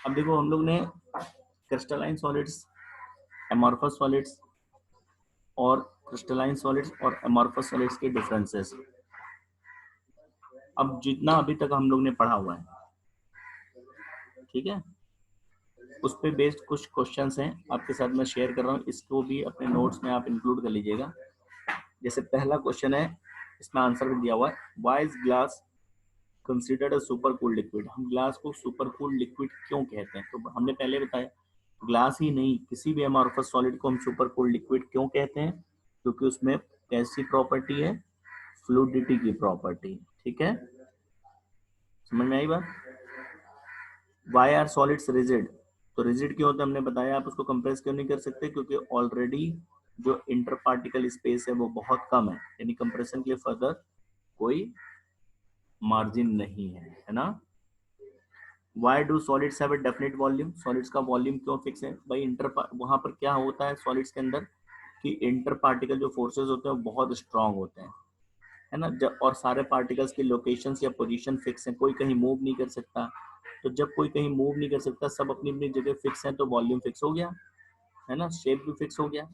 अब देखो हम लोग ने क्रिस्टलाइन सॉलिड्स, एमॉर्फस सॉलिड्स और क्रिस्टलाइन सॉलिड्स और एमॉर्फस सॉलिड्स के डिफरेंसेस, अब जितना अभी तक हम लोग ने पढ़ा हुआ है, ठीक है, उस पे बेस्ड कुछ क्वेश्चंस हैं आपके साथ मैं शेयर कर रहा हूँ, इसको भी अपने नोट्स में आप इंक्लूड कर लीजिएगा। जैसे पहला क्वेश्चन है, इसमें आंसर भी दिया हुआ है, why is glass considered a super cooled liquid. हम ग्लास को सुपर कूल्ड लिक्विड क्यों कहते हैं? तो हमने पहले बताया, ग्लास ही नहीं, किसी भी अमॉर्फस सॉलिड को हम सुपर कूल्ड लिक्विड क्यों कहते हैं? क्योंकि उसमें कैसी प्रॉपर्टी है? फ्लूइडिटी की प्रॉपर्टी। ठीक है, समझ में आई बात? Why are solids rigid? तो रिजिड क्यों होता है हमने बताया, आप उसको कंप्रेस क्यों नहीं कर सकते? क्योंकि ऑलरेडी जो इंटर पार्टिकल स्पेस है वो बहुत कम है, यानी कंप्रेशन के लिए फर्दर कोई मार्जिन नहीं है ना। Why do solids have a definite volume? Solids का वॉल्यूम क्यों फिक्स है भाई? वहां पर क्या होता है सॉलिड्स के अंदर कि इंटर पार्टिकल जो फोर्सेस होते हैं वो बहुत स्ट्रांग होते हैं, है ना। और सारे पार्टिकल्स की लोकेशंस या पोजीशन फिक्स है, कोई कहीं मूव नहीं कर सकता। तो जब कोई कहीं मूव नहीं कर सकता, सब अपनी अपनी जगह फिक्स है, तो वॉल्यूम फिक्स हो गया, है ना, शेप भी फिक्स हो गया।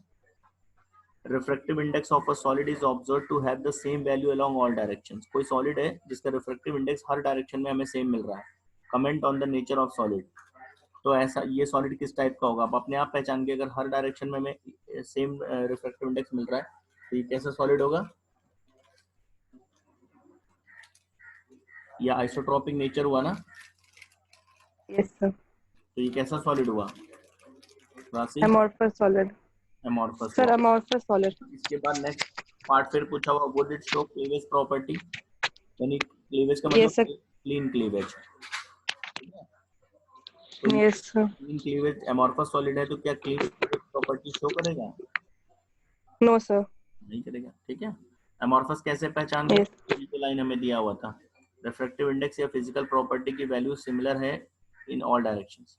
Refractive index of a solid is observe to have the same value along all directions. कोई सॉलिड है जिसका रिफ्रैक्टिव इंडेक्स हर डायरेक्शन में हमें सेम मिल रहा है। Comment on the nature of solid. तो ऐसा ये सॉलिड किस टाइप का होगा, आप अपने आप पहचान के, अगर हर डायरेक्शन में हमें सेम रिफ्रैक्टिव इंडेक्स मिल रहा है तो ये कैसा सॉलिड होगा? या आइसोट्रोपिक नेचर हुआ ना, यस सर। तो ये कैसा सॉलिड हुआ राशि? Amorphous solid. एमॉर्फस सर हुआ। Amorphous solid. इसके बाद नेक्स्ट पार्ट फिर पूछा हुआ, would it show cleavage property? यानी क्लीवेज का मतलब यस सर। क्लीन क्लीवेज, ठीक है। तो ये yes sir. Clean cleavage amorphous solid है, तो क्या क्लीन क्लीवेज प्रॉपर्टी शो करेगा? No sir. नहीं करेगा, ठीक है। एमॉर्फस कैसे पहचान यस। कर? ये लाइन हमें दिया हुआ था, रिफ्रैक्टिव इंडेक्स या फिजिकल प्रॉपर्टी की वैल्यू सिमिलर है इन ऑल डायरेक्शंस,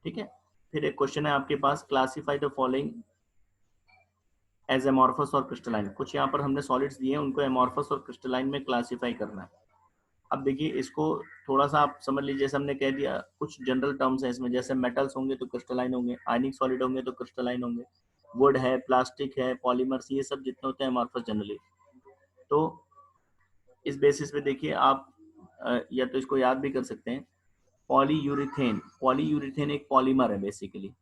ठीक है। फिर एक क्वेश्चन है आपके पास, classify the following as amorphous और क्रिस्टलाइन। कुछ यहाँ पर हमने सॉलिड्स दिए हैं, उनको एमॉर्फस और क्रिस्टलाइन में क्लासिफाई करना है। अब देखिए इसको थोड़ा सा आप समझ लीजिए, जैसे हमने कह दिया कुछ जनरल टर्म्स है इसमें, जैसे मेटल्स होंगे तो क्रिस्टलाइन होंगे, आयनिक सॉलिड होंगे तो क्रिस्टलाइन होंगे, वुड है, प्लास्टिक है, पॉलीमर्स, ये सब जितने होते हैं एमॉर्फस जनरली। तो इस बेसिस पे देखिए आप या तो इसको याद भी कर सकते हैं, पॉलीयूरिथेन। पॉलीयूरिथेन एक पॉलीमर है बेसिकली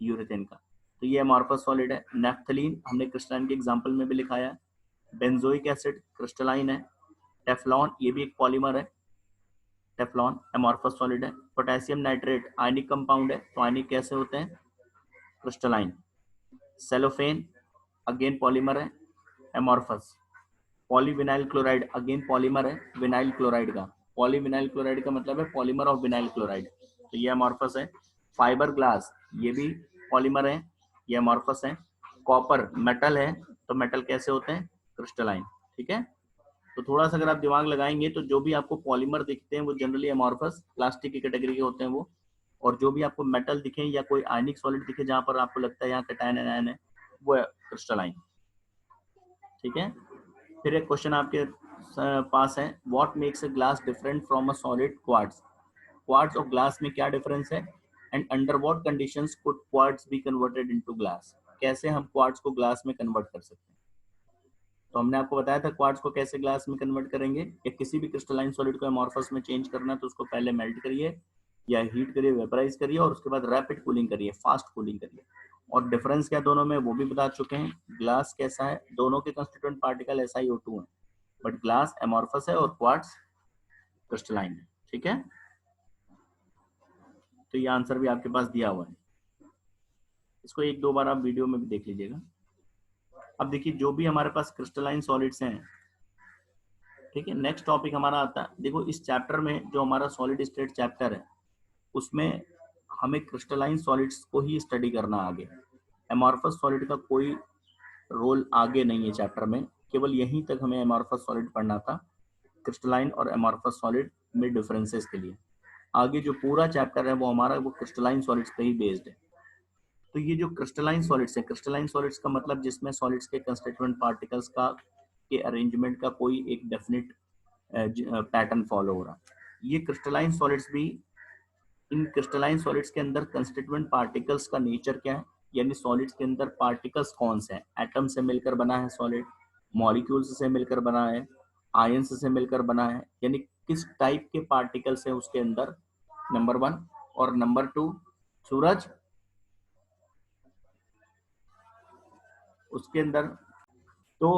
यूरिथेन का, तो ये एमॉर्फस सॉलिड है। नेफ्थलीन हमने क्रिस्टलाइन के एग्जांपल में भी लिखाया है। बेंजोइक एसिड क्रिस्टलाइन है। टेफ्लॉन ये भी एक पॉलीमर है, टेफ्लॉन एमॉर्फस सॉलिड है। पोटेशियम नाइट्रेट आयनिक कंपाउंड है, तो आयनिक कैसे होते हैं? क्रिस्टलाइन। सेलोफेन अगेन पॉलीमर है, amorphous. Polyvinyl chloride again polymer है विनाइल क्लोराइड का। पॉलीविनाइल क्लोराइड का मतलब है पॉलीमर ऑफ विनाइल क्लोराइड, तो ये अमॉर्फस है। फाइबर ग्लास ये भी पॉलीमर है, ये अमॉर्फस है। कॉपर मेटल है, तो मेटल कैसे होते हैं? क्रिस्टलाइन, ठीक है। तो थोड़ा सा अगर आप दिमाग लगाएंगे तो जो भी आपको पॉलीमर दिखते हैं वो जनरली अमॉर्फस प्लास्टिक की कैटेगरी के होते हैं वो, और जो भी आपको मेटल दिखे या कोई आयनिक सॉलिड दिखे जहां पर आपको लगता है यहाँ कैटायन एनायन है, वो है क्रिस्टलाइन, ठीक है। फिर एक क्वेश्चन आपके पास है, what makes a glass different from a solid? Quartz. Quartz और ग्लास में क्या डिफरेंस है? And under what conditions could quartz be converted into glass? कैसे हम क्वार्ट्ज को ग्लास में कन्वर्ट कर सकते हैं? तो हमने आपको बताया था क्वार्ट्ज को कैसे ग्लास में कन्वर्ट करेंगे, या किसी भी क्रिस्टलाइन सॉलिड को एमॉर्फस में चेंज करना है तो उसको पहले मेल्ट करिए या हीट करिए, वेपराइज करिए, और उसके बाद रैपिड कूलिंग करिए, फास्ट कूलिंग करिए। और डिफरेंस क्या दोनों में वो भी बता चुके हैं। ग्लास कैसा है? दोनों के कंस्टिट्यूएंट पार्टिकल SiO2 है, बट ग्लास एमॉर्फस है और क्वार्ट्ज क्रिस्टलाइन है, ठीक है। तो ये आंसर भी आपके पास दिया हुआ है, इसको एक दो बार आप वीडियो में भी देख लीजिएगा। अब देखिए जो भी हमारे पास क्रिस्टलाइन सॉलिड्स हैं, ठीक है, नेक्स्ट टॉपिक हमारा आता है, देखो इस चैप्टर में जो हमारा सॉलिड स्टेट चैप्टर है उसमें हमें क्रिस्टलाइन सॉलिड्स को ही स्टडी करना आगे। एमॉर्फस सॉलिड का कोई रोल आगे नहीं है चैप्टर में, केवल यहीं तक हमें एमॉर्फस सॉलिड पढ़ना था, क्रिस्टलाइन और एमॉर्फस सॉलिड में डिफरेंसेस के लिए। आगे जो पूरा चैप्टर है वो हमारा वो क्रिस्टलाइन सॉलिड्स पे ही बेस्ड है। तो ये जो क्रिस्टलाइन सॉलिड्स है, क्रिस्टलाइन सॉलिड्स का मतलब जिसमें सॉलिड्स के कंस्टिट्यूएंट पार्टिकल्स का के अरेंजमेंट का कोई एक डेफिनेट पैटर्न फॉलो हो रहा है, ये क्रिस्टलाइन सॉलिड्स भी इन क्रिस्टलाइन सॉलिड्स के अंदर कंस्टिट्यूएंट पार्टिकल्स का नेचर क्या है, यानी सॉलिड्स के अंदर पार्टिकल्स कौन से हैं, एटम से मिलकर बना है सॉलिड, मॉलिक्यूल्स से मिलकर बना है, आयंस से मिलकर बना है, यानी किस टाइप के पार्टिकल्स हैं उसके अंदर, नंबर 1। और नंबर 2, सूरज, उसके अंदर तो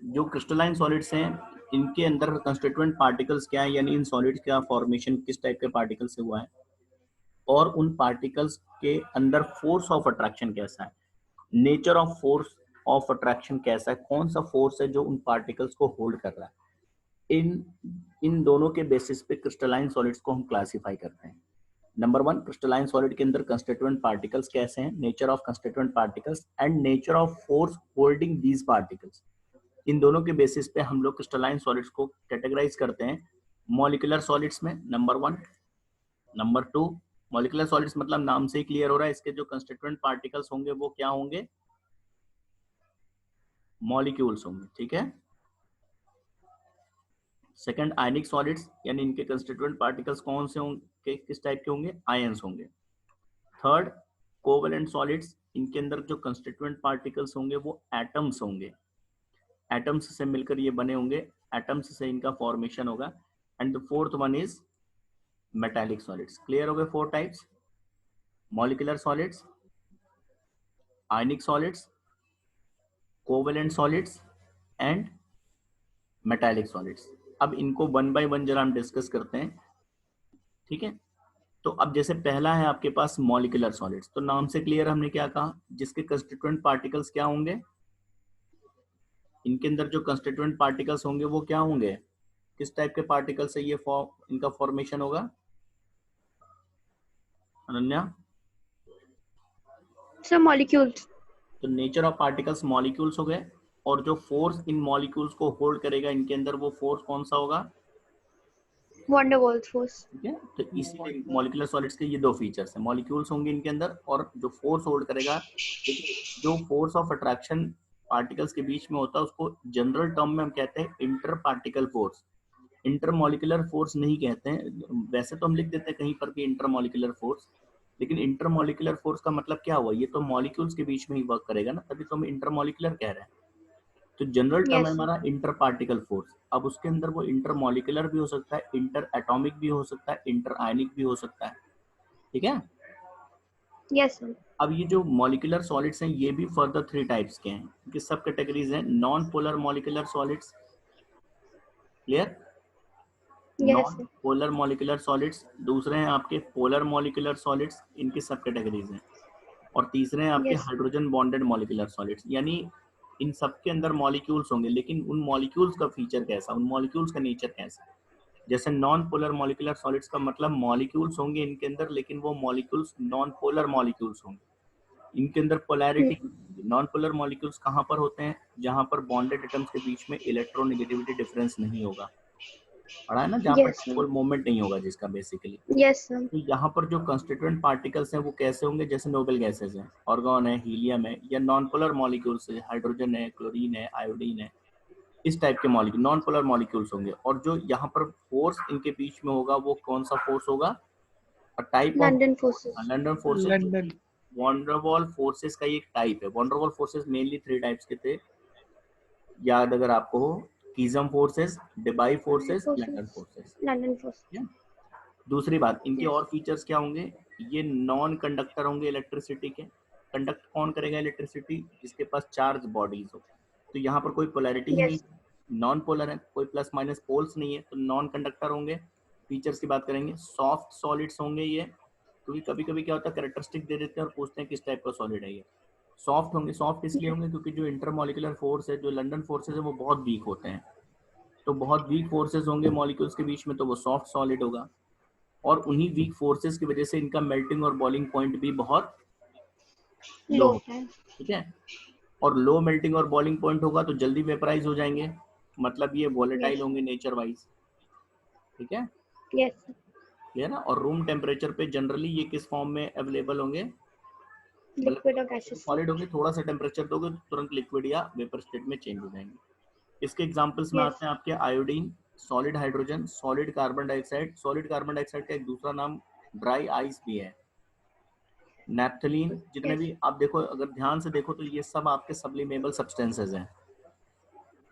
जो क्रिस्टलाइन सॉलिड्स हैं इनके अंदर कंस्टिट्यूएंट पार्टिकल्स क्या है, यानी इन सॉलिड्स का फॉर्मेशन किस टाइप के पार्टिकल से हुआ है, और उन पार्टिकल्स के अंदर फोर्स ऑफ अट्रैक्शन कैसा है, nature of force of attraction कैसा है, कौन सा फोर्स है जो उन पार्टिकल्स को होल्ड कर रहा है। इन दोनों के बेसिस पे क्रिस्टलाइन सॉलिड्स को हम क्लासिफाई करते हैं। नंबर 1, क्रिस्टलाइन सॉलिड के अंदर कंस्टिट्यूएंट पार्टिकल्स कैसे हैं, nature of constituent particles and nature of force holding these particles. इन दोनों के बेसिस पे हम लोग क्रिस्टलाइन सॉलिड्स को कैटेगराइज करते हैं मॉलिक्यूलर सॉलिड्स में, नंबर 1। नंबर 2, मॉलिक्यूलर सॉलिड्स मतलब नाम से ही क्लियर हो रहा है, इसके जो कंस्टिट्यूएंट पार्टिकल्स होंगे वो क्या होंगे, मॉलिक्यूल्स होंगे, ठीक है। सेकंड, आयनिक सॉलिड्स, यानी इनके कंस्टिट्यूएंट पार्टिकल्स कौन से होंगे, किस टाइप के होंगे, आयंस होंगे। थर्ड, कोवेलेंट सॉलिड्स, इनके अंदर जो कंस्टिट्यूएंट पार्टिकल्स होंगे वो एटम्स होंगे, एटम्स से मिलकर ये बने होंगे, एटम्स से इनका फॉर्मेशन होगा। And the fourth one is metallic solids. Clear हो गए 4 types, molecular solids, ionic solids, covalent solids and metallic solids. अब इनको 1 बाय 1 जरा हम डिस्कस करते हैं, ठीक है। तो अब जैसे पहला है आपके पास मॉलिक्यूलर सॉलिड्स, तो नाम से क्लियर हमने क्या कहा, जिसके कंस्टिट्यूएंट पार्टिकल्स क्या होंगे, इनके अंदर जो कंस्टिट्यूएंट पार्टिकल्स होंगे वो क्या होंगे, किस टाइप के पार्टिकल से ये इनका फॉर्मेशन होगा, अनन्या। Sir molecules. तो नेचर ऑफ पार्टिकल्स मॉलिक्यूल्स हो गए, और जो फोर्स इन मॉलिक्यूल्स को होल्ड करेगा इनके अंदर वो फोर्स कौन सा होगा, वैन डर वाल्स फोर्स। ठीक है। तो इसीलिए मॉलिक्यूलर सॉलिड्स के ये 2 फीचर्स हैं, मॉलिक्यूल्स होंगे इनके अंदर और जो फोर्स होल्ड करेगा, जो फोर्स ऑफ अट्रैक्शन पार्टिकल्स के बीच में होता है उसको जनरल टर्म में हम कहते हैं inter particle force, inter molecular force नहीं कहते हैं। वैसे तो हम लिख देते हैं कहीं पर कि इंटर मॉलिक्यूलर फोर्स, लेकिन इंटर मॉलिक्यूलर फोर्स का मतलब क्या हुआ, ये तो मॉलिक्यूल्स के बीच में ही वर्क करेगा ना, तभी तो हम इंटर मॉलिक्यूलर कह रहे हैं। तो जनरल टर्म है हमारा इंटर पार्टिकल फोर्स। अब उसके अंदर वो इंटर मॉलिक्यूलर भी हो सकता है, इंटर एटॉमिक भी हो सकता है, इंटर आयनिक भी हो सकता है, ठीक है। Yes sir. अब ये जो मॉलिक्यूलर सॉलिड्स हैं ये भी फर्दर 3 टाइप्स के हैं, इनकी सब कैटेगरीज हैं। Non polar molecular solids, clear, non polar molecular solids. दूसरे हैं आपके पोलर मॉलिक्यूलर सॉलिड्स, इनकी सब कैटेगरीज हैं। और तीसरे हैं आपके हाइड्रोजन बॉन्डेड मॉलिक्यूलर सॉलिड्स, यानी इन सब के अंदर मॉलिक्यूल्स होंगे, लेकिन उन मॉलिक्यूल्स का फीचर कैसा, उन मॉलिक्यूल्स का नेचर कैसा। जैसे नॉन पोलर मॉलिक्यूलर सॉलिड्स का मतलब मॉलिक्यूल्स होंगे इनके अंदर, लेकिन वो मॉलिक्यूल्स नॉन पोलर मॉलिक्यूल्स होंगे, इनके अंदर पोलैरिटी। नॉन पोलर मॉलिक्यूल्स कहाँ पर होते हैं, जहां पर बॉन्डेड एटम्स के बीच में इलेक्ट्रोनेगेटिविटी डिफरेंस नहीं होगा, पढ़ा है ना, जहाँ पर डिपोल मूवमेंट नहीं होगा जिसका बेसिकली। तो यहाँ पर जो कंस्टिट्यूएंट पार्टिकल्स हैं वो कैसे होंगे, जैसे नोबेल गैसेस हैं, ऑर्गन है, हीलियम है, या नॉन पोलर मॉलिक्यूल्स है, हाइड्रोजन है, क्लोरीन है, आयोडीन है, इस टाइप के मॉलिक्यूल नॉन पोलर मॉलिक्यूल्स होंगे। और जो यहाँ पर फोर्स इनके बीच में होगा वो कौन सा फोर्स होगा, type of London forces. Van der Waals forces का एक टाइप है। Von der Waals forces mainly 3 types के थे, याद अगर आपको हो, कीजम फोर्सेस, डेबाई फोर्सेस, लंदन फोर्सेस। दूसरी बात, इनके और फीचर्स क्या होंगे, ये नॉन कंडक्टर होंगे इलेक्ट्रिसिटी के। कंडक्ट कौन करेगा इलेक्ट्रिसिटी, जिसके पास चार्ज बॉडीज हो। तो यहाँ पर कोई पोलैरिटी ही नहीं, नॉन पोलर है, कोई प्लस माइनस पोल्स नहीं है, तो नॉन कंडक्टर होंगे। फीचर्स की बात करेंगे, सॉफ्ट सॉलिड्स होंगे ये, क्योंकि कभी कभी क्या होता है कैरेक्टरिस्टिक दे देते हैं और पूछते हैं किस टाइप का सॉलिड है ये। सॉफ्ट होंगे, सॉफ्ट इसलिए होंगे क्योंकि जो इंटरमॉलिक्यूलर फोर्स है, जो लंदन फोर्सेज है, वो बहुत वीक होते हैं। तो बहुत वीक फोर्सेज होंगे मॉलिक्यूल्स के बीच में, तो वो सॉफ्ट सॉलिड होगा। और उन्हीं वीक फोर्सेस की वजह से इनका मेल्टिंग और बॉइलिंग पॉइंट भी बहुत लो है, ठीक है। और लो मेल्टिंग और बॉइलिंग पॉइंट होगा तो जल्दी वेपराइज हो जाएंगे, मतलब ये वोलेटाइल होंगे नेचर वाइज, ठीक है। क्लियर ना। और रूम टेम्परेचर पे जनरली ये किस फॉर्म में अवेलेबल होंगे, लिक्विड और गैसेस, सॉलिड होंगे। थोड़ा सा टेम्परेचर दोगे तो तुरंत लिक्विड या वेपर स्टेट में चेंज हो जाएंगे। इसके एग्जांपल्स में आते हैं आपके iodine, solid hydrogen, solid carbon dioxide. Solid carbon dioxide का एक दूसरा नाम ड्राई आइस भी है, नैप्थलीन, जितने Yes. भी आप देखो, अगर ध्यान से देखो तो ये सब आपके सब्लिमेबल सब्सटेंसेस हैं,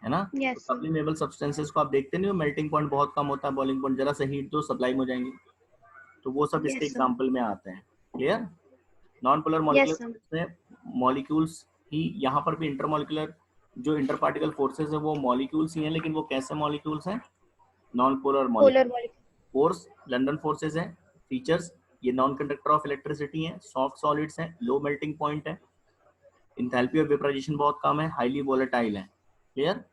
है ना। तो Yes, sir. सब्लिमेबल सब्सटेंसेस को आप देखते नहीं हो, मेल्टिंग पॉइंट बहुत कम होता है, बॉइलिंग पॉइंट जरा सा हीट दो सप्लाइम हो जाएंगी, तो वो सब इसके Yes, sir. एग्जाम्पल में आते हैं। Clear. Non polar Yes, molecular sir. Solids में मॉलिक्यूल्स ही, यहाँ पर भी इंटरमॉलिक्यूलर जो इंटर पार्टिकल फोर्सेस है वो मॉलिक्यूल्स ही हैं, लेकिन वो कैसे मॉलिक्यूल्स हैं, non polar Polar molecule. molecule. Force London forces हैं। फीचर्स, ये नॉन कंडक्टर ऑफ इलेक्ट्रिसिटी है, सॉफ्ट सॉलिड्स हैं, लो मेल्टिंग पॉइंट है, इंथैल्पी ऑफ वेपराइजेशन बहुत कम है, हाईली वोलेटाइल है। क्लियर।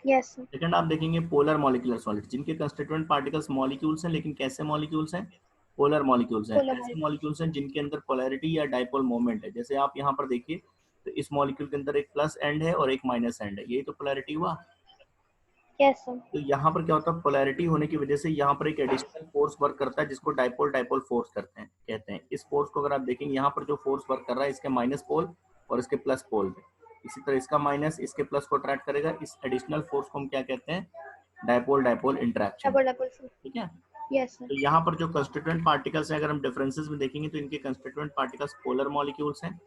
Yes, sir. सेकंड आप देखेंगे पोलर मॉलिक्यूलर सॉलिड, जिनके कंस्टिट्यूएंट पार्टिकल्स मॉलिक्यूल्स हैं, लेकिन कैसे मॉलिक्यूल्स हैं, पोलर मॉलिक्यूल्स हैं। Polar ऐसे molecule. मॉलिक्यूल्स हैं जिनके अंदर पोलैरिटी या डाइपोल मोमेंट है, जैसे आप यहाँ पर देखिए, तो इस मॉलिक्यूल के अंदर एक प्लस एंड है और एक माइनस एंड है, यही तो पोलैरिटी हुआ। Yes, sir. तो यहाँ पर क्या होता है, पोलैरिटी होने की वजह से यहाँ पर एक एडिशनल फोर्स वर्क करता है, जिसको डाइपोल डाइपोल फोर्स करते हैं कहते हैं। इस फोर्स को अगर आप देखेंगे, यहाँ पर जो फोर्स वर्क कर रहा है इसके माइनस पोल और इसके प्लस पोल पे, इसी तरह इसका माइनस इसके प्लस को अट्रैक्ट करेगा, इस एडिशनल फोर्स को हम क्या कहते हैं, dipole dipole interaction. Double, sir. ठीक है। Yes, sir. तो यहाँ पर जो कंस्टिट्यूएंट पार्टिकल्स हैं, अगर हम डिफरेंसेस में देखेंगे तो इनके कंस्टिट्यूएंट पार्टिकल्स पोलर मॉलिक्यूल्स हैं,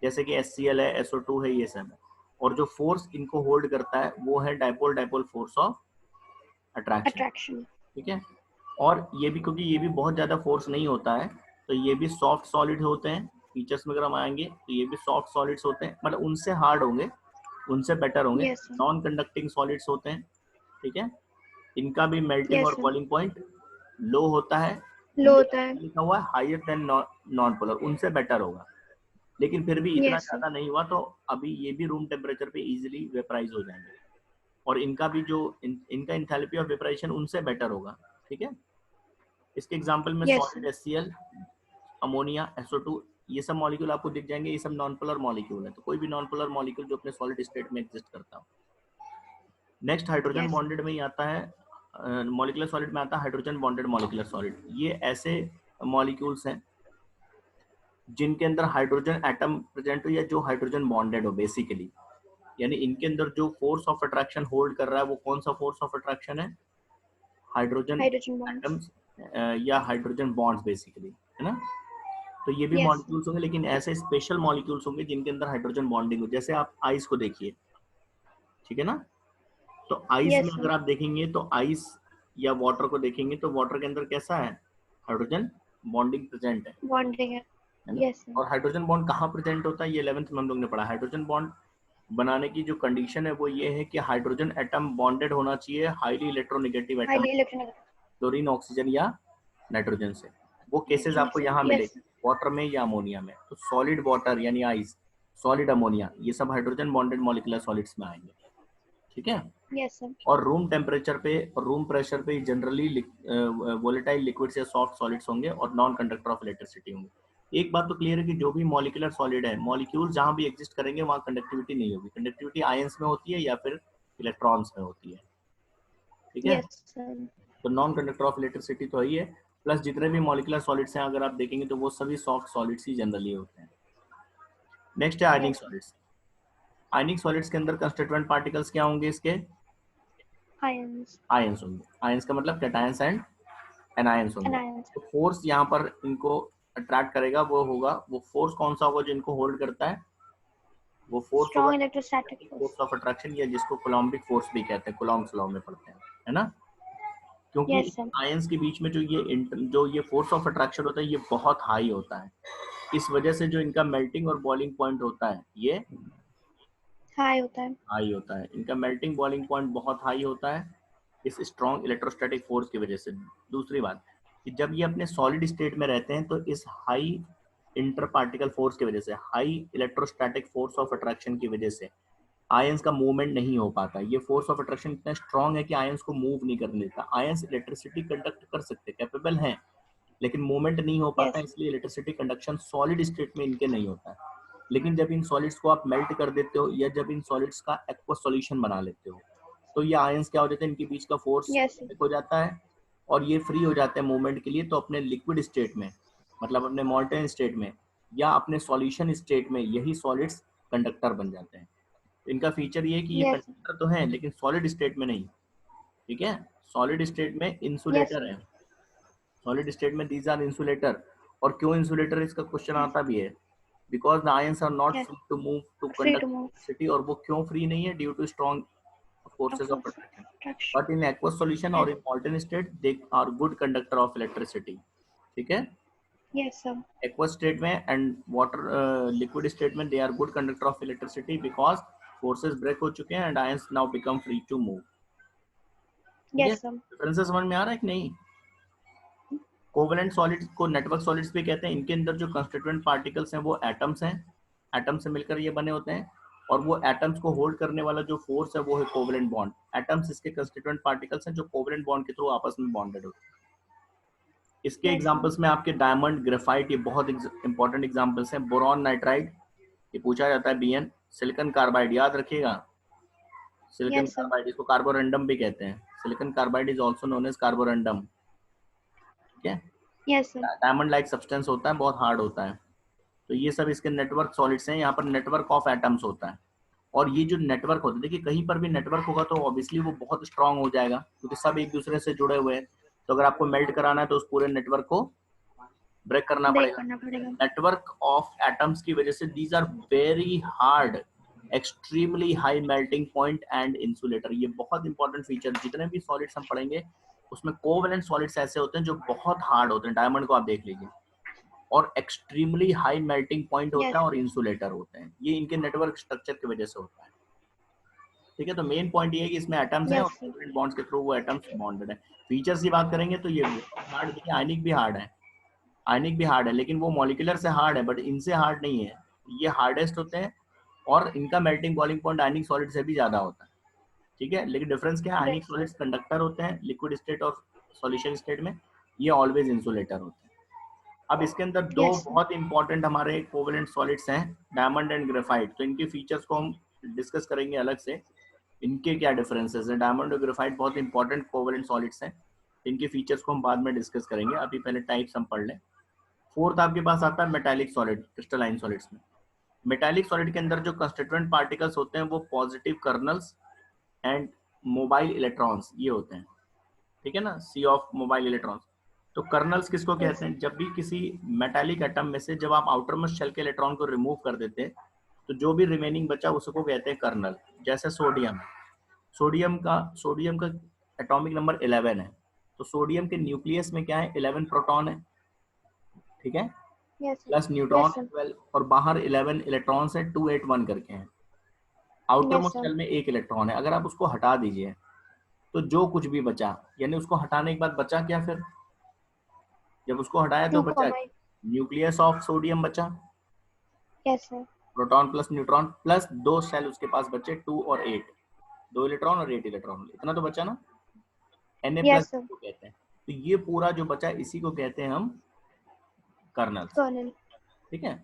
जैसे कि HCl है, SO2 है, ये सब है। और जो फोर्स इनको होल्ड करता है वो है dipole dipole force of attraction. Attraction. ठीक है। और ये भी, क्योंकि ये भी बहुत ज्यादा फोर्स नहीं होता है, तो ये भी सॉफ्ट सॉलिड होते हैं। फीचर्स में अगर हम आएंगे तो ये भी सॉफ्ट सॉलिड्स होते हैं, मतलब उनसे हार्ड होंगे, उनसे बेटर होंगे, Yes, sir. Non conducting solids होते हैं। ठीक है। इनका भी मेल्टिंग Yes, और sir. बॉइलिंग पॉइंट लो होता है। Low ये होता है. लिखा हुआ है हायर देन नॉन पोलर, उनसे बेटर होगा, लेकिन फिर भी इतना Yes, sir. ज्यादा नहीं हुआ, तो अभी ये भी रूम टेम्परेचर पे इजीली वेपराइज हो जाएंगे, और इनका भी जो इनका इंथैल्पी ऑफ वेपराइजेशन उनसे बेटर होगा। ठीक है। इसके एग्जांपल में Yes, sir. Solid HCl, ammonia, SO2, ये सब मॉलिक्यूल आपको दिख जाएंगे, ये सब नॉन पोलर मॉलिक्यूल है। तो कोई भी नॉन पोलर मॉलिक्यूल जो अपने सॉलिड स्टेट में एग्जिस्ट करता हो। Next hydrogen Yes. बॉन्डेड में ही आता है, मॉलिक्यूलर सॉलिड में आता है हाइड्रोजन बॉन्डेड मॉलिक्यूलर सॉलिड। ये ऐसे मॉलिक्यूल्स हैं जिनके अंदर हाइड्रोजन एटम प्रेजेंट हो या जो हाइड्रोजन बॉन्डेड हो बेसिकली, यानी इनके अंदर जो फोर्स ऑफ अट्रैक्शन होल्ड कर रहा है वो कौन सा फोर्स ऑफ अट्रैक्शन है, हाइड्रोजन Hydrogen bonds. एटम्स या हाइड्रोजन बॉन्ड्स बेसिकली, है ना। तो ये भी Yes, sir. मॉलिक्यूल्स होंगे, लेकिन ऐसे स्पेशल मॉलिक्यूल्स होंगे जिनके अंदर हाइड्रोजन बॉन्डिंग हो, जैसे आप आइस को देखिए। ठीक है ना। तो आइस में Yes, अगर sir. आप देखेंगे तो आइस या वाटर को देखेंगे तो वाटर के अंदर कैसा है, हाइड्रोजन बॉन्डिंग प्रेजेंट Bonding है. है ना। Yes, sir. और हाइड्रोजन बॉन्ड कहाँ प्रेजेंट होता है, ये 11th में हम लोग ने पढ़ा। हाइड्रोजन बॉन्ड बनाने की जो कंडीशन है वो ये है कि हाइड्रोजन एटम बॉन्डेड होना चाहिए highly electronegative atom, Highly electronic. Chlorine, oxygen या नाइट्रोजन से। वो केसेस Nitrogen आपको से. यहाँ Yes, मिलेगी, वाटर में या अमोनिया में। तो सॉलिड वाटर यानी आइस, सॉलिड अमोनिया, ये सब हाइड्रोजन बॉन्डेड मॉलिक्यूलर सॉलिड्स में आएंगे। ठीक है। yes, sir. और रूम टेम्परेचर पे और रूम प्रेशर पे जनरली वोलेटाइल लिक्विड्स या सॉफ्ट सॉलिड्स होंगे और नॉन कंडक्टर ऑफ इलेक्ट्रिसिटी होंगे। एक बात तो क्लियर है कि जो भी मॉलिक्यूलर सॉलिड है, मॉलिक्यूल जहां भी एग्जिस्ट करेंगे वहां कंडक्टिविटी नहीं होगी। कंडक्टिविटी आयंस में होती है या फिर इलेक्ट्रॉन्स में होती है। ठीक है। Yes, sir. तो नॉन कंडक्टर ऑफ इलेक्ट्रिसिटी तो ही है, प्लस जितने भी मॉलिक्यूलर सॉलिड्स हैं अगर आप देखेंगे तो वो सभी सॉफ्ट सॉलिड्स ही जनरली होते हैं। नेक्स्ट है आयनिक Yes, sir. सॉलिड्स। आयनिक सॉलिड्स के अंदर कंस्टिट्यूएंट पार्टिकल्स क्या होंगे, इसके Ions. आयंस होंगे। आयंस का मतलब कैटायंस एंड एनायंस होंगे। Anions. तो फोर्स यहाँ पर इनको अट्रैक्ट करेगा वो होगा, वो फोर्स कौन सा होगा जो इनको होल्ड करता है, वो फोर्स होगा Strong electrostatic force. Force of attraction, या जिसको कोलम्बिक फोर्स भी कहते हैं, कोलॉम्ब्स लॉ में पढ़ते हैं, है ना। क्योंकि Yes, sir. आयंस के बीच में जो ये फोर्स ऑफ अट्रैक्शन होता है ये बहुत हाई होता है, इस वजह से जो इनका मेल्टिंग और बॉइलिंग पॉइंट होता है ये High होता है. हाई होता है। इनका मेल्टिंग बॉइलिंग पॉइंट बहुत हाई होता है इस स्ट्रॉन्ग इलेक्ट्रोस्टैटिक फोर्स की वजह से। दूसरी बात कि जब ये अपने सॉलिड स्टेट में रहते हैं तो इस हाई इंटर पार्टिकल फोर्स की वजह से, high electrostatic force of attraction की वजह से आयंस का मूवमेंट नहीं हो पाता। ये फोर्स ऑफ अट्रैक्शन इतना स्ट्रॉन्ग है कि आयंस को मूव नहीं करने देता। आयंस इलेक्ट्रिसिटी कंडक्ट कर सकते, कैपेबल हैं, लेकिन मूवमेंट नहीं हो पाता, Yes. इसलिए इलेक्ट्रिसिटी कंडक्शन सॉलिड स्टेट में इनके नहीं होता है। लेकिन जब इन सॉलिड्स को आप मेल्ट कर देते हो या जब इन सॉलिड्स का एक्वा सॉल्यूशन बना लेते हो तो ये आयंस क्या हो जाते हैं, इनके बीच का फोर्स Yes, sir. हो जाता है और ये फ्री हो जाते हैं मूवमेंट के लिए। तो अपने लिक्विड स्टेट में, मतलब अपने मॉल्टेन स्टेट में या अपने सॉल्यूशन स्टेट में यही सॉलिड्स कंडक्टर बन जाते हैं। तो इनका फीचर ये है कि ये Yes, sir. कंडक्टर तो हैं लेकिन सॉलिड स्टेट में नहीं। ठीक है। सॉलिड स्टेट में Yes, इंसुलेटर sir. है, सॉलिड स्टेट में दीज आर इंसुलेटर, और क्यों इंसुलेटर इसका क्वेश्चन आता भी है, because the ions are not Yes. Free to move to Free conduct to move. Electricity, और वो क्यों फ्री नहीं है, due to strong forces of Of attraction. attraction. But in aqueous solution or Yes. in molten state, they are good conductor of electricity. ठीक है, Yes, sir. aqueous state में and water liquid state में they are good conductor of electricity because forces break हो चुके हैं and ions now become free to move. ठीक है, Yes, sir. Differences समझ में आ रहा है कि नहीं? कोवेलेंट सॉलिड्स को नेटवर्क सॉलिड्स भी कहते हैं। इनके अंदर जो कंस्टिट्यूएंट पार्टिकल्स हैं वो एटम्स हैं, एटम से मिलकर ये बने होते हैं, और वो एटम्स को होल्ड करने वाला जो फोर्स है वो है कोवेलेंट बॉन्ड। एटम्स इसके कंस्टिट्यूएंट पार्टिकल्स हैं जो कोवेलेंट बॉन्ड के थ्रू आपस में बॉन्डेड होते हैं। इसके Yes, sir. एग्जांपल्स में आपके डायमंड, ग्रेफाइट, ये बहुत इंपॉर्टेंट एग्जांपल्स हैं। बोरॉन नाइट्राइड, ये पूछा जाता है बीएन। सिलिकॉन कार्बाइड, याद रखिएगा, सिलिकॉन Yes, sir. कार्बाइड, इसको कार्बोरंडम भी कहते हैं। Silicon carbide is also known as carborundum. ठीक है, Yes, sir. Diamond like substance होता है, बहुत हार्ड होता है। तो ये सब इसके नेटवर्क सॉलिड्स हैं। यहाँ पर नेटवर्क ऑफ एटम्स होता है, और ये जो नेटवर्क होता है, देखिए कहीं पर भी नेटवर्क होगा तो ऑब्वियसली वो बहुत स्ट्रांग हो जाएगा क्योंकि सब एक दूसरे से जुड़े हुए हैं। तो अगर आपको मेल्ट कराना है तो उस पूरे नेटवर्क को ब्रेक करना Break पड़ेगा। करना पड़ेगा. नेटवर्क ऑफ एटम्स की वजह से these are very hard, extremely high melting point and insulator. ये बहुत इंपॉर्टेंट फीचर, जितने भी सॉलिड्स हम पढ़ेंगे उसमें कोवेलेंट सॉलिड्स ऐसे होते हैं जो बहुत हार्ड होते हैं। डायमंड को आप देख लीजिए, और एक्सट्रीमली हाई मेल्टिंग पॉइंट होता Yes. है, और इंसुलेटर होते हैं। ये इनके नेटवर्क स्ट्रक्चर की वजह से होता है। ठीक है, तो मेन पॉइंट ये है कि इसमें एटम्स हैं और Yes, sir. कोवेलेंट बॉन्ड्स के थ्रू वो एटम्स बॉन्डेड है। फीचर्स की बात करेंगे तो ये हार्ड, देखिए आयनिक भी हार्ड है, आयनिक भी हार्ड है, लेकिन वो मॉलिक्यूलर से हार्ड है, बट इनसे हार्ड नहीं है। ये हार्डेस्ट होते हैं और इनका मेल्टिंग बॉइलिंग पॉइंट आयनिक सॉलिड से भी ज्यादा होता है। ठीक है, लेकिन डिफरेंस क्या है, आयनिक Yes, sir. सॉलिड्स कंडक्टर होते हैं लिक्विड स्टेट और सॉल्यूशन स्टेट में, ये ऑलवेज इंसुलेटर होते हैं। अब इसके अंदर दो Yes, sir. बहुत इंपॉर्टेंट हमारे कोवेलेंट सॉलिड्स हैं, डायमंड एंड ग्रेफाइट। तो इनके फीचर्स को हम डिस्कस करेंगे अलग से, इनके क्या डिफरेंसेस हैं। डायमंड और ग्रेफाइट बहुत इंपॉर्टेंट कोवेलेंट सॉलिड्स हैं, इनके फीचर्स को हम बाद में डिस्कस करेंगे, अभी पहले टाइप्स हम पढ़ लें। फोर्थ आपके पास आता है मेटालिक सॉलिड, क्रिस्टलाइन सॉलिड्स में। मेटालिक सॉलिड के अंदर जो कंस्टिट्यूएंट पार्टिकल्स होते हैं वो positive kernels and mobile electrons ये होते हैं। ठीक है ना, सी ऑफ मोबाइल इलेक्ट्रॉन्स। तो कर्नल्स किसको Yes, कहते sir. हैं, जब भी किसी मेटालिक एटम में से जब आप आउटर मोस्ट शेल के इलेक्ट्रॉन को रिमूव कर देते हैं तो जो भी रिमेनिंग बचा उसको कहते हैं कर्नल। जैसे सोडियम, सोडियम का एटॉमिक नंबर 11 है, तो सोडियम के न्यूक्लियस में क्या है, 11 प्रोटॉन है। ठीक है, Yes, sir. Plus neutron Yes, sir. 12, और बाहर 11 इलेक्ट्रॉन्स है, 281 करके हैं। Outer Yes, most sir. Shell में एक इलेक्ट्रॉन है, अगर आप उसको हटा दीजिए तो जो कुछ भी बचा, यानी उसको हटाने के बाद बचा क्या, फिर जब उसको हटाया तो बचा 2,8. न्यूक्लियस ऑफ सोडियम बचा, Yes, sir. Proton plus neutron, plus दो शेल उसके पास बचे 2 और 8, 2 इलेक्ट्रॉन और 8 इलेक्ट्रॉन, इतना तो बचा ना, Na Yes, प्लस sir. को कहते हैं। तो ये पूरा जो बचा इसी को कहते हैं हम कर्नल। Kernel. ठीक है,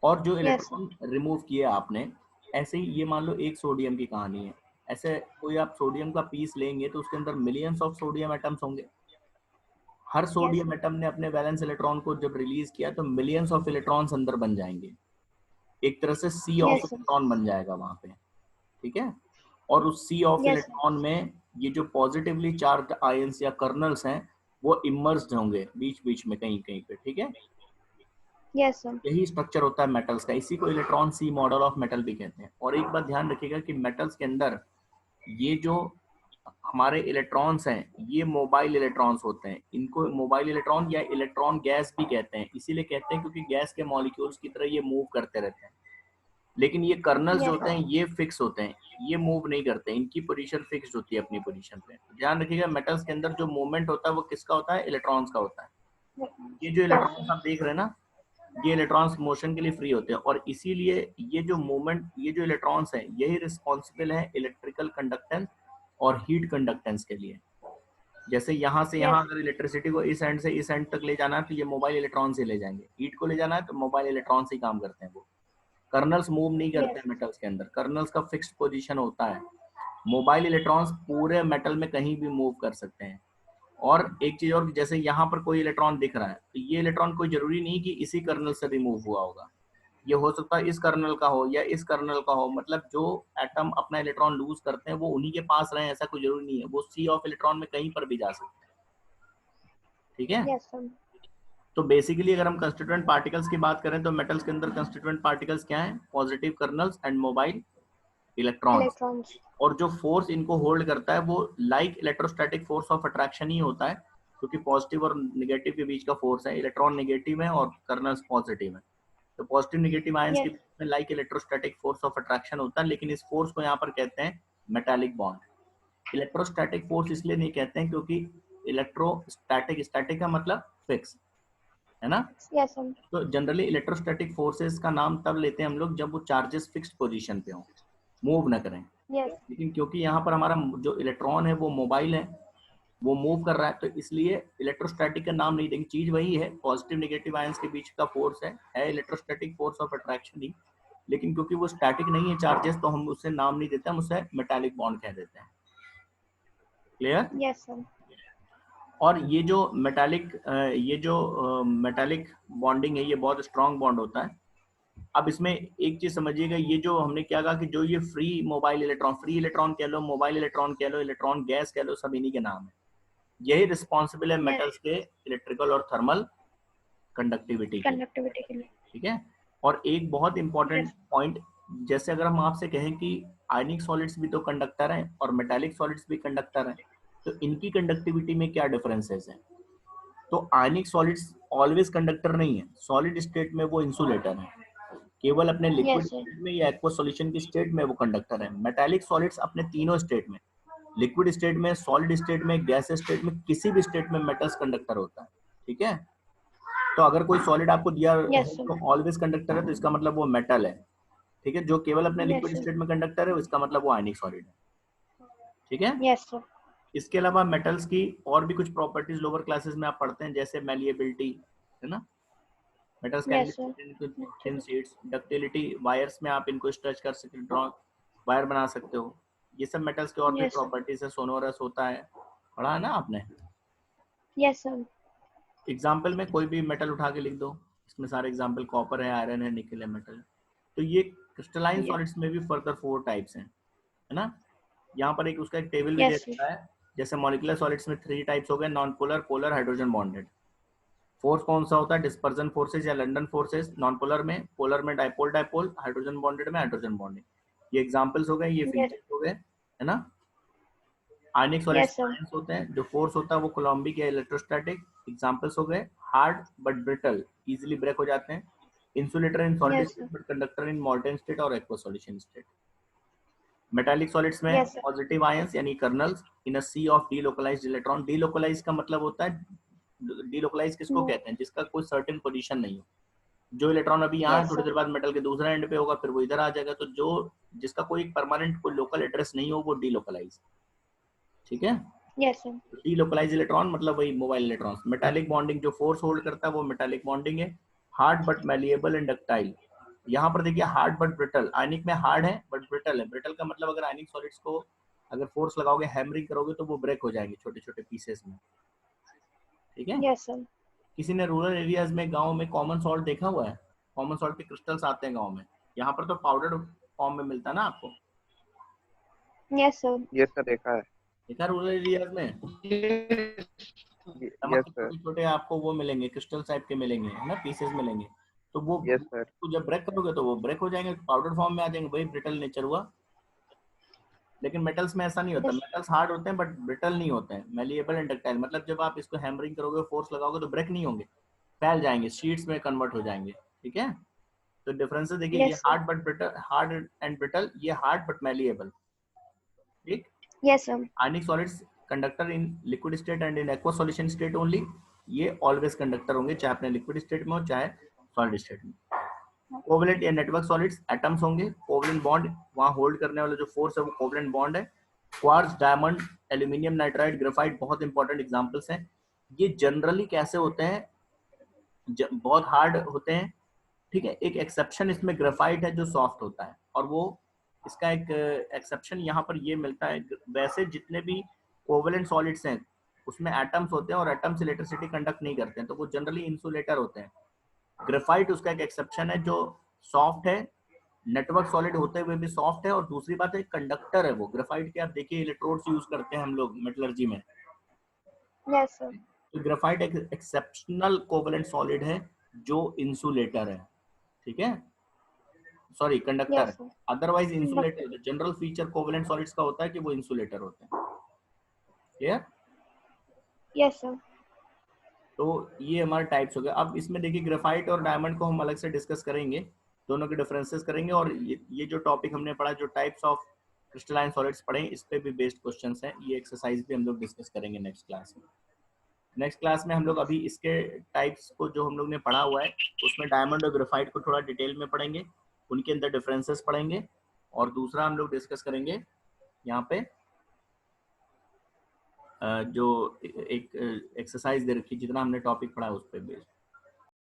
और जो Yes, sir. इलेक्ट्रॉन रिमूव किए आपने, ऐसे ही ये मान लो एक सोडियम की कहानी है, ऐसे कोई आप सोडियम का पीस लेंगे तो उसके अंदर मिलियंस ऑफ सोडियम एटम्स होंगे। हर Yes, सोडियम sir. एटम ने अपने वैलेंस इलेक्ट्रॉन को जब रिलीज किया तो मिलियंस ऑफ इलेक्ट्रॉन्स अंदर बन जाएंगे, एक तरह से सी ऑफ Yes, sir. इलेक्ट्रॉन बन जाएगा वहां पे। ठीक है, और उस सी ऑफ Yes, sir. इलेक्ट्रॉन में ये जो पॉजिटिवली चार्ज आयंस या कर्नल्स हैं वो इमर्स्ड होंगे बीच बीच में कहीं कहीं पे। ठीक है, Yes, sir. यही स्ट्रक्चर होता है मेटल्स का, इसी को electron sea model of metal भी कहते हैं। और एक बात ध्यान रखिएगा कि मेटल्स के अंदर ये जो हमारे इलेक्ट्रॉन्स हैं ये मोबाइल इलेक्ट्रॉन्स होते हैं, इनको मोबाइल इलेक्ट्रॉन या इलेक्ट्रॉन गैस भी कहते हैं। इसीलिए कहते हैं क्योंकि गैस के मॉलिक्यूल्स की तरह ये मूव करते रहते हैं। लेकिन ये कर्नल्स जो Yes, होते sir. हैं ये फिक्स होते हैं, ये मूव नहीं करते, इनकी पोजीशन फिक्स्ड होती है अपनी पोजीशन पे। ध्यान रखिएगा मेटल्स के अंदर जो मूवमेंट होता है वो किसका होता है, इलेक्ट्रॉन्स का होता है। ये जो Yes, इलेक्ट्रॉन्स sir. आप देख रहे हैं ना, ये इलेक्ट्रॉन्स मोशन के लिए फ्री होते हैं, और इसीलिए ये जो मूवमेंट, ये जो इलेक्ट्रॉन्स हैं यही रिस्पॉन्सिबल है इलेक्ट्रिकल कंडक्टेंस और हीट कंडक्टेंस के लिए। जैसे यहाँ से यहाँ Yes. अगर इलेक्ट्रिसिटी को इस एंड से इस एंड तक ले जाना है तो ये मोबाइल इलेक्ट्रॉन से ले जाएंगे, हीट को ले जाना है तो मोबाइल इलेक्ट्रॉन से ही काम करते हैं वो। कर्नल्स मूव नहीं करते Yes. हैं मेटल्स के अंदर, कर्नल्स का फिक्स्ड पोजीशन होता है। मोबाइल इलेक्ट्रॉन्स पूरे मेटल में कहीं भी मूव कर सकते हैं। और एक चीज और, जैसे यहाँ पर कोई इलेक्ट्रॉन दिख रहा है तो ये इलेक्ट्रॉन कोई जरूरी नहीं कि इसी कर्नल से रिमूव हुआ होगा, ये हो सकता है इस कर्नल का हो या इस कर्नल का हो। मतलब जो एटम अपना इलेक्ट्रॉन लूज करते हैं वो उन्हीं के पास रहे, ऐसा कोई जरूरी नहीं है, वो सी ऑफ इलेक्ट्रॉन में कहीं पर भी जा सकते हैं। ठीक है। Yes, sir. तो बेसिकली अगर हम कंस्टिट्यूएंट पार्टिकल्स की बात करें तो मेटल्स के अंदर कंस्टिट्यूएंट पार्टिकल्स क्या है? Positive kernels and mobile electrons. Electrons. और जो फोर्स इनको होल्ड करता है वो like electrostatic force of attraction ही होता है, क्योंकि पॉजिटिव और नेगेटिव के बीच का फोर्स है, इलेक्ट्रॉन नेगेटिव है और कर्नल्स पॉजिटिव है। तो पॉजिटिव नेगेटिव आयंस के Yes. बीच में like electrostatic force of attraction होता है, लेकिन इस फोर्स को यहाँ पर कहते हैं मेटालिक बॉन्ड। इलेक्ट्रोस्टैटिक फोर्स इसलिए नहीं कहते हैं क्योंकि इलेक्ट्रोस्टैटिक, स्टैटिक का मतलब फिक्स है ना। Yes, sir. तो जनरली इलेक्ट्रोस्टैटिक फोर्सेस का नाम तब लेते हैं हम लोग जब वो चार्जेस फिक्स्ड पोजीशन पे हो, मूव ना करें। Yes. लेकिन क्योंकि यहाँ पर हमारा जो इलेक्ट्रॉन है वो मोबाइल है, वो मूव कर रहा है, तो इसलिए इलेक्ट्रोस्टैटिक का नाम नहीं देंगे। चीज वही है, पॉजिटिव नेगेटिव आयंस के बीच का फोर्स है इलेक्ट्रोस्टैटिक फोर्स ऑफ अट्रैक्शन ही, लेकिन क्योंकि वो स्टैटिक नहीं है चार्जेस, तो हम उससे नाम नहीं देते, हम उसे मेटालिक बॉन्ड कह देते हैं। क्लियर? Yes, sir. और ये जो मेटालिक बॉन्डिंग है ये बहुत स्ट्रॉन्ग बॉन्ड होता है। अब इसमें एक चीज समझिएगा, ये जो हमने क्या कहा कि जो ये फ्री इलेक्ट्रॉन कह लो, मोबाइल इलेक्ट्रॉन कह लो, इलेक्ट्रॉन गैस कह लो, सब इन्हीं के नाम है। यही रिस्पॉन्सिबल है Yes. मेटल्स के इलेक्ट्रिकल और थर्मल कंडक्टिविटी के, Conductivity के लिए. ठीक है। और एक बहुत इंपॉर्टेंट Yes. पॉइंट, जैसे अगर हम आपसे कहें कि आयनिक सॉलिड्स भी तो कंडक्टर हैं और मेटालिक सॉलिड्स भी कंडक्टर हैं, तो इनकी कंडक्टिविटी में क्या डिफरेंसेस हैं? तो आयनिक सॉलिड्स ऑलवेज कंडक्टर नहीं है, सॉलिड स्टेट में वो इंसुलेटर है, केवल अपने लिक्विड Yes, sir. स्टेट में या एक्वस सॉल्यूशन की स्टेट में वो कंडक्टर है। मेटालिक सॉलिड्स अपने तीनों स्टेट में, लिक्विड स्टेट में, सॉलिड स्टेट में, गैस स्टेट में, किसी भी स्टेट में मेटल्स कंडक्टर होता है, ठीक है। तो अगर कोई सॉलिड आपको दिया है Yes, sir. तो ऑलवेज कंडक्टर है, तो इसका मतलब वो मेटल है, ठीक है। जो केवल अपने Yes, लिक्विड sir. स्टेट में कंडक्टर है, इसका मतलब वो आयनिक सॉलिड है, ठीक है। Yes, sir. इसके अलावा मेटल्स की और भी कुछ प्रॉपर्टीज लोअर क्लासेस में आप पढ़ते हैं, जैसे मैलिएबिलिटी, है ना। Metals can be Yes, sir. into thin sheets, ductility, wires में आप इनको स्ट्रेच कर सकते हो, ड्रॉ वायर बना सकते हो। ये सब मेटल्स के और भी Yes, sir. प्रॉपर्टीज है। सोनोरस होता है, पढ़ा है ना आपने। Yes, sir. एग्जाम्पल में कोई भी मेटल उठा के लिख दो, इसमें सारे एग्जाम्पल कॉपर है, आयरन है, निकल है, मेटल। तो ये क्रिस्टलाइन Yes. सॉलिड्स में भी फर्दर 4 टाइप्स हैं, है ना। यहाँ पर एक उसका एक टेबल भी दे Yes, sir. रखा है। जैसे मॉलिक्यूलर सॉलिड्स में 3 टाइप्स हो गए, non polar, polar, hydrogen bonded. Force कौन सा होता है? डिस्पर्जन फोर्सेज या लंडन फोर्सेज, नॉन पोलर में, पोलर में डाइपोल डाइपोल, हाइड्रोजन बॉन्डेड में हाइड्रोजन बॉन्डिंग। ये एग्जांपल्स हो गए, ये Yes. फीचर्स हो गए, है ना। आयनिक सॉलिड्स Yes, sir. आयंस होते हैं, जो फोर्स होता है वो कोलम्बिक या इलेक्ट्रोस्टैटिक। एग्जांपल्स हो गए, hard but brittle, easily break हो जाते हैं। Insulator in solid Yes, state sir. But conductor in molten state और aqueous solution state. Metallic solids में Yes, sir. पॉजिटिव आयंस यानी kernels in a sea of delocalized electron. Delocalize का मतलब होता है, डीलोकलाइज किसको No. कहते हैं? जिसका कोई सर्टेन पोजीशन नहीं हो। जो इलेक्ट्रॉन अभी यहाँ, Yes, थोड़ी sir. देर बाद मेटल के दूसरा एंड पे होगा, फिर वो इधर आ जाएगा। तो जो जिसका कोई परमानेंट कोई लोकल एड्रेस नहीं हो, वो डीलोकलाइज, ठीक है। Yes, sir. डीलोकलाइज इलेक्ट्रॉन मतलब वही मोबाइल इलेक्ट्रॉन। मेटालिक बॉन्डिंग जो फोर्स होल्ड करता है वो मेटालिक बॉन्डिंग है। Hard but malleable and ductile. यहाँ पर देखिए हार्ड बट ब्रिटल, आयनिक में हार्ड है बट ब्रिटल है। ब्रिटल का मतलब अगर आयनिक सॉलिड्स को अगर फोर्स लगाओगे, हैमरिंग करोगे, तो वो ब्रेक हो जाएंगे छोटे छोटे पीसेस में, ठीक है। Yes, sir. किसी ने रूरल एरियाज में, गांव में कॉमन सॉल्ट देखा हुआ है? कॉमन सॉल्ट के क्रिस्टल्स आते हैं गांव में, यहाँ पर तो पाउडर फॉर्म में मिलता है ना आपको। Yes, sir. ये सर देखा है। देखा रूरल एरियाज में नमक यस के सर। छोटे छोटे आपको वो मिलेंगे, क्रिस्टल टाइप के मिलेंगे, है ना, पीसेस मिलेंगे। तो वो यस सर। तो जब ब्रेक करोगे तो वो ब्रेक हो जाएंगे, पाउडर फॉर्म में आ जाएंगे, वही ब्रिटल नेचर हुआ। लेकिन मेटल्स में ऐसा नहीं होता, Yes. मेटल्स हार्ड होते हैं बट ब्रिटल नहीं होते हैं, मैलिएबल एंड डक्टाइल। मतलब जब आप इसको हैमरिंग करोगे, फोर्स लगाओगे, तो ब्रेक नहीं होंगे, फैल जाएंगे, शीट्स में कन्वर्ट हो जाएंगे, ठीक है। तो डिफरेंसेस देखिए, ये Yes, sir. Hard but brittle, hard and brittle, ये हार्ड बट मैलिएबल, ठीक। Yes, sir. Ionic solids conductor in liquid state and in aqueous solution state only. ये ऑलवेज कंडक्टर होंगे, चाहे अपने लिक्विड स्टेट में हो चाहे सॉलिड स्टेट में। कोवलेंट या नेटवर्क सॉलिड्स एटम्स होंगे, कोवलेंट बॉन्ड, वहां होल्ड करने वाला जो फोर्स है वो कोवलेंट बॉन्ड है। Quartz, diamond, aluminium nitride, graphite बहुत इंपॉर्टेंट एग्जांपल्स हैं। ये जनरली कैसे होते हैं? बहुत हार्ड होते हैं, ठीक है। एक एक्सेप्शन इसमें ग्रेफाइट है जो सॉफ्ट होता है, और वो इसका एक एक्सेप्शन यहाँ पर ये मिलता है। वैसे जितने भी कोवेलेंट सॉलिड्स हैं उसमें एटम्स होते हैं, और एटम्स इलेक्ट्रिसिटी कंडक्ट नहीं करते हैं, तो वो जनरली इंसुलेटर होते हैं। ग्रेफाइट उसका एक एक्सेप्शन है जो सॉफ्ट है, नेटवर्क सॉलिड होते हुए भी सॉफ्ट है, और दूसरी बात है कंडक्टर है वो। ग्रेफाइट के आप देखिए इलेक्ट्रोड्स यूज करते हैं हम लोग मेटलर्जी में, Yes, sir. तो ग्रेफाइट एक एक्सेप्शनल कोवलेंट सॉलिड है जो इंसुलेटर है, ठीक है, sorry conductor. Yes, sir. Otherwise Conductor. Insulator, general feature covalent solids का होता है कि वो इंसुलेटर होते हैं, क्लियर। Yes, sir. तो ये हमारे टाइप्स हो गए। अब इसमें देखिए ग्रेफाइट और डायमंड को हम अलग से डिस्कस करेंगे, दोनों के डिफरेंसेस करेंगे, और ये जो टॉपिक हमने पढ़ा, जो टाइप्स ऑफ क्रिस्टलाइन सॉलिड्स पढ़े, इस पे भी बेस्ड क्वेश्चंस हैं, ये एक्सरसाइज भी हम लोग डिस्कस करेंगे नेक्स्ट क्लास में। नेक्स्ट क्लास में हम लोग अभी इसके टाइप्स को जो हम लोग ने पढ़ा हुआ है उसमें डायमंड और ग्रेफाइट को थोड़ा डिटेल में पढ़ेंगे, उनके अंदर डिफरेंसेस पढ़ेंगे, और दूसरा हम लोग डिस्कस करेंगे यहाँ पे जो एक एक्सरसाइज दे रखी, जितना हमने टॉपिक पढ़ा है उस पर बेस्ड।